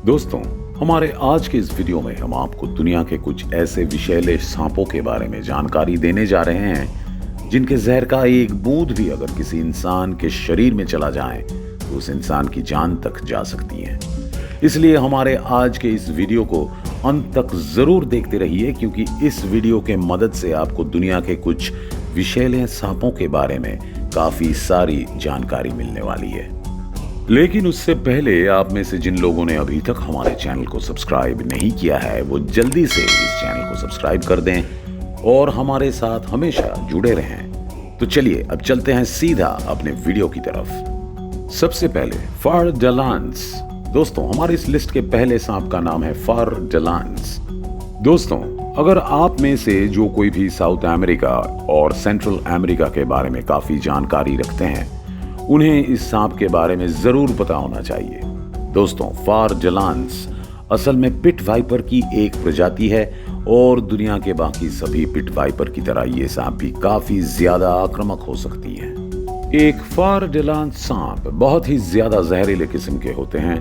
दोस्तों, हमारे आज के इस वीडियो में हम आपको दुनिया के कुछ ऐसे विषैले सांपों के बारे में जानकारी देने जा रहे हैं जिनके जहर का एक बूंद भी अगर किसी इंसान के शरीर में चला जाए तो उस इंसान की जान तक जा सकती है। इसलिए हमारे आज के इस वीडियो को अंत तक जरूर देखते रहिए, क्योंकि इस वीडियो के मदद से आपको दुनिया के कुछ विषैले सांपों के बारे में काफी सारी जानकारी मिलने वाली है। लेकिन उससे पहले आप में से जिन लोगों ने अभी तक हमारे चैनल को सब्सक्राइब नहीं किया है वो जल्दी से इस चैनल को सब्सक्राइब कर दें और हमारे साथ हमेशा जुड़े रहें। तो चलिए अब चलते हैं सीधा अपने वीडियो की तरफ। सबसे पहले फार डेलांस। दोस्तों, हमारी इस लिस्ट के पहले सांप का नाम है फार डेलांस। दोस्तों, अगर आप में से जो कोई भी साउथ अमेरिका और सेंट्रल अमेरिका के बारे में काफी जानकारी रखते हैं उन्हें इस सांप के बारे में जरूर पता होना चाहिए। दोस्तों, फार डेलांस असल में पिट वाइपर की एक प्रजाति है और दुनिया के बाकी सभी पिट वाइपर की तरह ये सांप भी काफी ज्यादा आक्रामक हो सकती है। एक फार डेलांस सांप बहुत ही ज्यादा जहरीले किस्म के होते हैं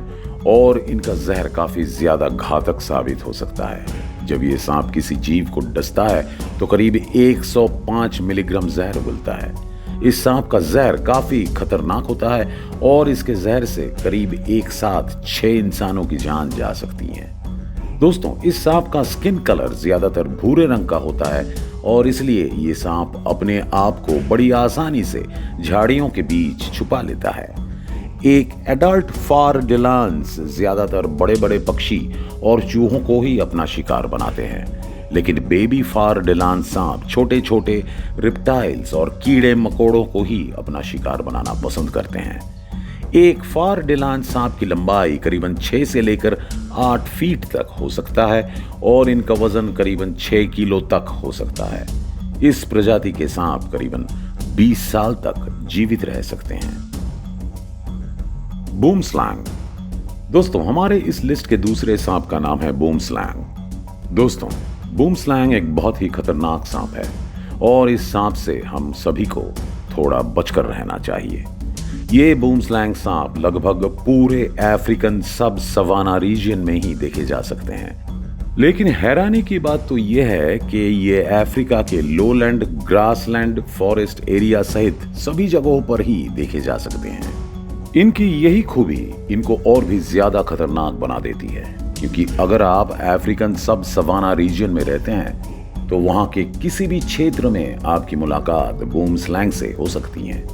और इनका जहर काफी ज्यादा घातक साबित हो सकता है। जब ये सांप किसी जीव को डसता है तो करीब 105 मिलीग्राम जहर उगलता है। इस सांप का जहर काफी खतरनाक होता है और इसके जहर से करीब एक साथ 6 इंसानों की जान जा सकती है। दोस्तों, इस सांप का स्किन कलर ज्यादातर भूरे रंग का होता है और इसलिए ये सांप अपने आप को बड़ी आसानी से झाड़ियों के बीच छुपा लेता है। एक एडल्ट फार डेलांस ज्यादातर बड़े बड़े पक्षी और चूहों को ही अपना शिकार बनाते हैं, लेकिन बेबी फार डेलांस सांप छोटे छोटे रिप्टाइल्स और कीड़े मकोड़ों को ही अपना शिकार बनाना पसंद करते हैं। एक फार डेलांस सांप की लंबाई करीबन 6 से लेकर 8 फीट तक हो सकता है और इनका वजन करीबन 6 किलो तक हो सकता है। इस प्रजाति के सांप करीबन 20 साल तक जीवित रह सकते हैं। बूमस्लैंग। दोस्तों, हमारे इस लिस्ट के दूसरे सांप का नाम है बूमस्लैंग। दोस्तों, बूमस्लैंग एक बहुत ही खतरनाक सांप है और इस सांप से हम सभी को थोड़ा बचकर रहना चाहिए। ये बूमस्लैंग सांप लगभग पूरे अफ्रीकन सब सवाना रीजन में ही देखे जा सकते हैं। लेकिन हैरानी की बात तो यह है कि ये अफ्रीका के लोलैंड, ग्रासलैंड, फॉरेस्ट एरिया सहित सभी जगहों पर ही देखे जा सकते हैं। इनकी यही खूबी इनको और भी ज्यादा खतरनाक बना देती है, क्योंकि अगर आप अफ्रीकन सब सवाना रीजन में रहते हैं तो वहां के किसी भी क्षेत्र में आपकी मुलाकात बूमस्लैंग से हो सकती है।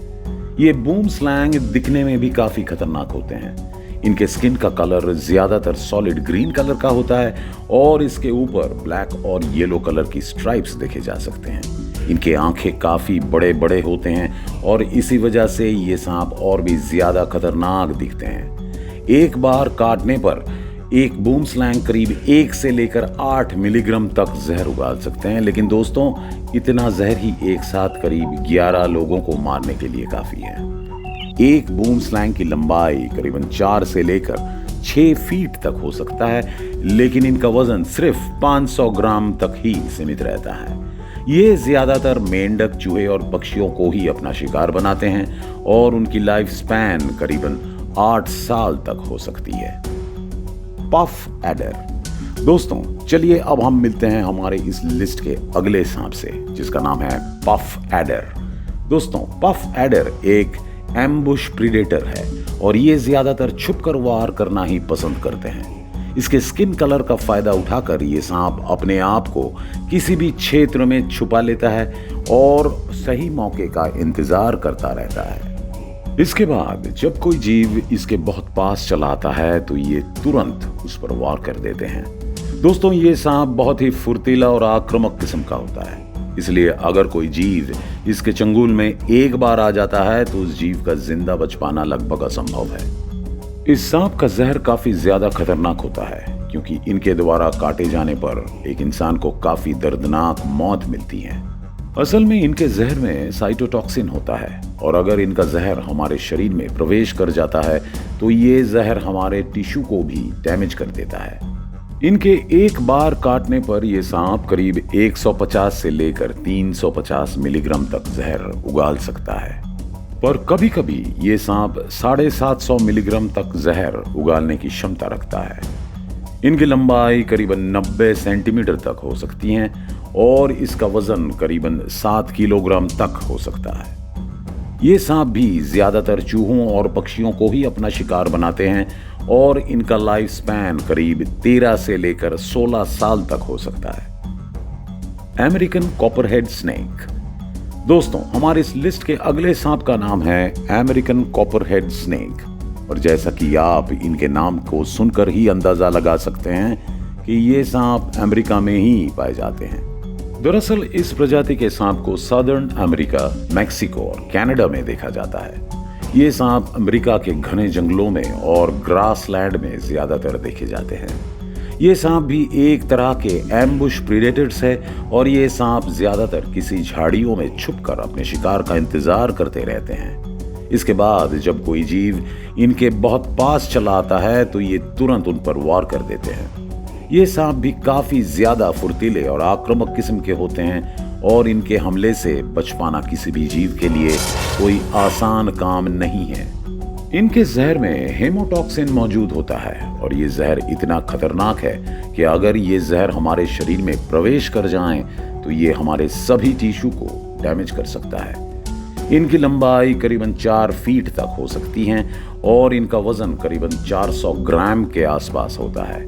ये बूमस्लैंग दिखने में भी काफी खतरनाक होते हैं। इनके स्किन का कलर ज्यादातर सॉलिड ग्रीन कलर का होता है और इसके ऊपर ब्लैक और येलो कलर की स्ट्राइप्स देखे जा सकते हैं। इनके आंखें काफी बड़े बड़े होते हैं और इसी वजह से ये सांप और भी ज्यादा खतरनाक दिखते हैं। एक बार काटने पर एक बूमस्लैंग करीब 1 से लेकर 8 मिलीग्राम तक जहर उगाल सकते हैं। लेकिन दोस्तों, इतना जहर ही एक साथ करीब 11 लोगों को मारने के लिए काफी है। एक बूमस्लैंग की लंबाई करीबन 4 से लेकर 6 फीट तक हो सकता है, लेकिन इनका वजन सिर्फ 500 ग्राम तक ही सीमित रहता है। ये ज्यादातर मेंढक, चूहे और पक्षियों को ही अपना शिकार बनाते हैं और उनकी लाइफ स्पैन करीबन 8 साल तक हो सकती है। Puff adder. दोस्तों, चलिए अब हम मिलते हैं हमारे इस लिस्ट के अगले सांप से, जिसका नाम है पफ एडर। दोस्तों, पफ एडर एक एम्बुश प्रीडेटर है और ये ज्यादातर छुपकर वार करना ही पसंद करते हैं। इसके स्किन कलर का फायदा उठाकर ये सांप अपने आप को किसी भी क्षेत्र में छुपा लेता है और सही मौके का इंतजार करता रहता है। इसके बाद जब कोई जीव इसके बहुत पास चला आता है तो ये तुरंत उस पर वार कर देते हैं। दोस्तों, ये सांप बहुत ही फुर्तीला और आक्रामक किस्म का होता है, इसलिए अगर कोई जीव इसके चंगुल में एक बार आ जाता है तो उस जीव का जिंदा बच पाना लगभग असंभव है। इस सांप का जहर काफी ज्यादा खतरनाक होता है, क्योंकि इनके द्वारा काटे जाने पर एक इंसान को काफी दर्दनाक मौत मिलती है। असल में इनके जहर में साइटोटॉक्सिन होता है और अगर इनका जहर हमारे शरीर में प्रवेश कर जाता है तो ये जहर हमारे टिश्यू को भी डैमेज कर देता है। इनके एक बार काटने पर यह सांप करीब 150 से लेकर 350 मिलीग्राम तक जहर उगाल सकता है, पर कभी कभी ये सांप 750 मिलीग्राम तक जहर उगालने की क्षमता रखता है। इनकी लंबाई करीबन 90 सेंटीमीटर तक हो सकती है और इसका वजन करीबन 7 किलोग्राम तक हो सकता है। ये सांप भी ज्यादातर चूहों और पक्षियों को ही अपना शिकार बनाते हैं और इनका लाइफ स्पैन करीब 13 से लेकर 16 साल तक हो सकता है। American copperhead snake. दोस्तों, हमारे इस लिस्ट के अगले सांप का नाम है अमेरिकन कॉपरहेड स्नेक और जैसा कि आप इनके नाम को सुनकर ही अंदाजा लगा सकते हैं कि ये सांप अमेरिका में ही पाए जाते हैं। दरअसल इस प्रजाति के सांप को सदर्न अमेरिका, मैक्सिको और कनाडा में देखा जाता है। ये सांप अमेरिका के घने जंगलों में और ग्रासलैंड में ज्यादातर देखे जाते हैं। ये सांप भी एक तरह के एम्बुश प्रीडेटर्स है और ये सांप ज्यादातर किसी झाड़ियों में छुपकर अपने शिकार का इंतजार करते रहते हैं। इसके बाद जब कोई जीव इनके बहुत पास चला आता है तो ये तुरंत उन पर वार कर देते हैं। ये सांप भी काफी ज्यादा फुर्तीले और आक्रामक किस्म के होते हैं और इनके हमले से बच पाना किसी भी जीव के लिए कोई आसान काम नहीं है। इनके जहर में हेमोटॉक्सिन मौजूद होता है और ये जहर इतना खतरनाक है कि अगर ये जहर हमारे शरीर में प्रवेश कर जाए तो ये हमारे सभी टिश्यू को डैमेज कर सकता है। इनकी लंबाई करीबन 4 फीट तक हो सकती है और इनका वजन करीबन 400 ग्राम के आसपास होता है।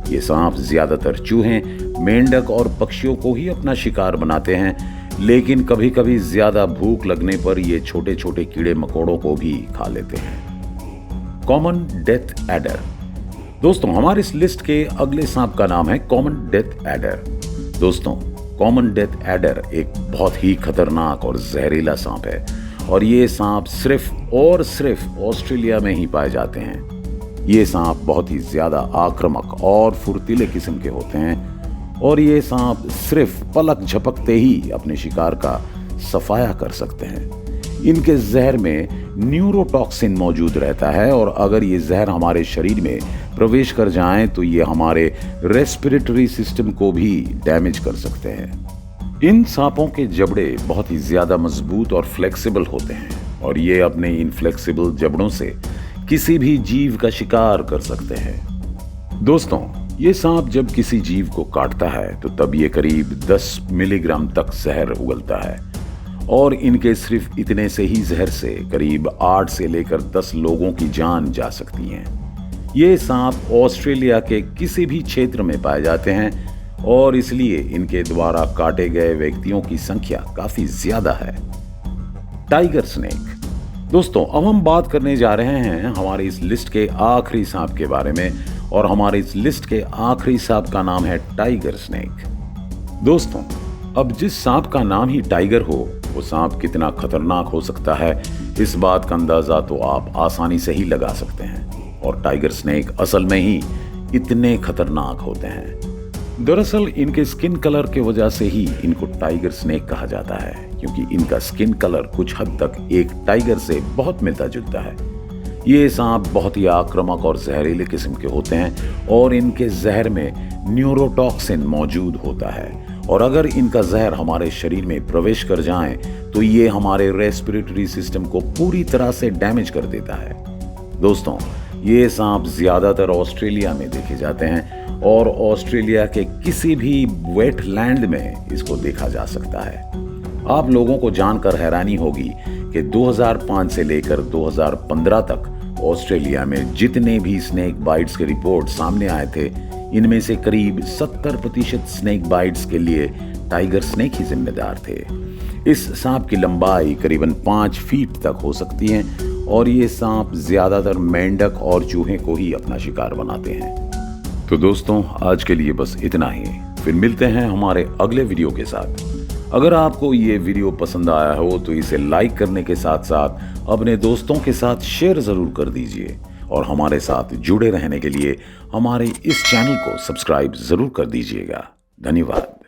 ये सांप ज्यादातर चूहे, मेंढक और पक्षियों को ही अपना शिकार बनाते हैं, लेकिन कभी कभी ज्यादा भूख लगने पर ये छोटे छोटे कीड़े मकोड़ों को भी खा लेते हैं। Common death adder. दोस्तों, हमारे इस लिस्ट के अगले सांप का नाम है कॉमन डेथ एडर। दोस्तों, कॉमन डेथ एडर एक बहुत ही खतरनाक और जहरीला सांप है और ये सांप सिर्फ और सिर्फ ऑस्ट्रेलिया में ही पाए जाते हैं। ये सांप बहुत ही ज्यादा आक्रामक और फुर्तीले किस्म के होते हैं और ये सांप सिर्फ पलक झपकते ही अपने शिकार का सफाया कर सकते हैं। इनके जहर में न्यूरोटॉक्सिन मौजूद रहता है और अगर ये जहर हमारे शरीर में प्रवेश कर जाए तो ये हमारे रेस्पिरेटरी सिस्टम को भी डैमेज कर सकते हैं। इन सांपों के जबड़े बहुत ही ज्यादा मजबूत और फ्लेक्सिबल होते हैं और ये अपने इन फ्लेक्सिबल जबड़ों से किसी भी जीव का शिकार कर सकते हैं। दोस्तों, ये सांप जब किसी जीव को काटता है तो तब ये करीब 10 मिलीग्राम तक जहर उगलता है और इनके सिर्फ इतने से ही जहर से करीब 8 से लेकर 10 लोगों की जान जा सकती है। ये सांप ऑस्ट्रेलिया के किसी भी क्षेत्र में पाए जाते हैं और इसलिए इनके द्वारा काटे गए व्यक्तियों की संख्या काफी ज्यादा है। Tiger snake. दोस्तों, अब हम बात करने जा रहे हैं हमारी इस लिस्ट के आखिरी सांप के बारे में और हमारे इस लिस्ट के आखिरी सांप का नाम है टाइगर स्नेक। दोस्तों, अब जिस सांप का नाम ही टाइगर हो वो सांप कितना खतरनाक हो सकता है इस बात का अंदाजा तो आप आसानी से ही लगा सकते हैं और टाइगर स्नेक असल में ही इतने खतरनाक होते हैं। दरअसल इनके स्किन कलर के वजह से ही इनको टाइगर स्नेक कहा जाता है क्योंकि इनका स्किन कलर कुछ हद तक एक टाइगर से बहुत मिलता जुलता है। ये सांप बहुत ही आक्रामक और जहरीले किस्म के होते हैं और इनके जहर में न्यूरोटॉक्सिन मौजूद होता है और अगर इनका जहर हमारे शरीर में प्रवेश कर जाए तो ये हमारे रेस्पिरेटरी सिस्टम को पूरी तरह से डैमेज कर देता है। दोस्तों, ये सांप ज्यादातर ऑस्ट्रेलिया में देखे जाते हैं और ऑस्ट्रेलिया के किसी भी वेटलैंड में इसको देखा जा सकता है। आप लोगों को जानकर हैरानी होगी कि 2005 से लेकर 2015 तक ऑस्ट्रेलिया में जितने भी स्नेक बाइट्स के रिपोर्ट सामने आए थे, इनमें से करीब 70% स्नेक बाइट्स के लिए टाइगर स्नेक ही जिम्मेदार थे। इस सांप की लंबाई करीबन 5 फीट तक हो सकती है और ये सांप ज्यादातर मेंढक और चूहे को ही अपना शिकार बनाते हैं। तो दोस्तों, आज के लिए बस इतना ही। फिर मिलते हैं हमारे अगले वीडियो के साथ। अगर आपको ये वीडियो पसंद आया हो तो इसे लाइक करने के साथ साथ अपने दोस्तों के साथ शेयर जरूर कर दीजिए और हमारे साथ जुड़े रहने के लिए हमारे इस चैनल को सब्सक्राइब जरूर कर दीजिएगा। धन्यवाद।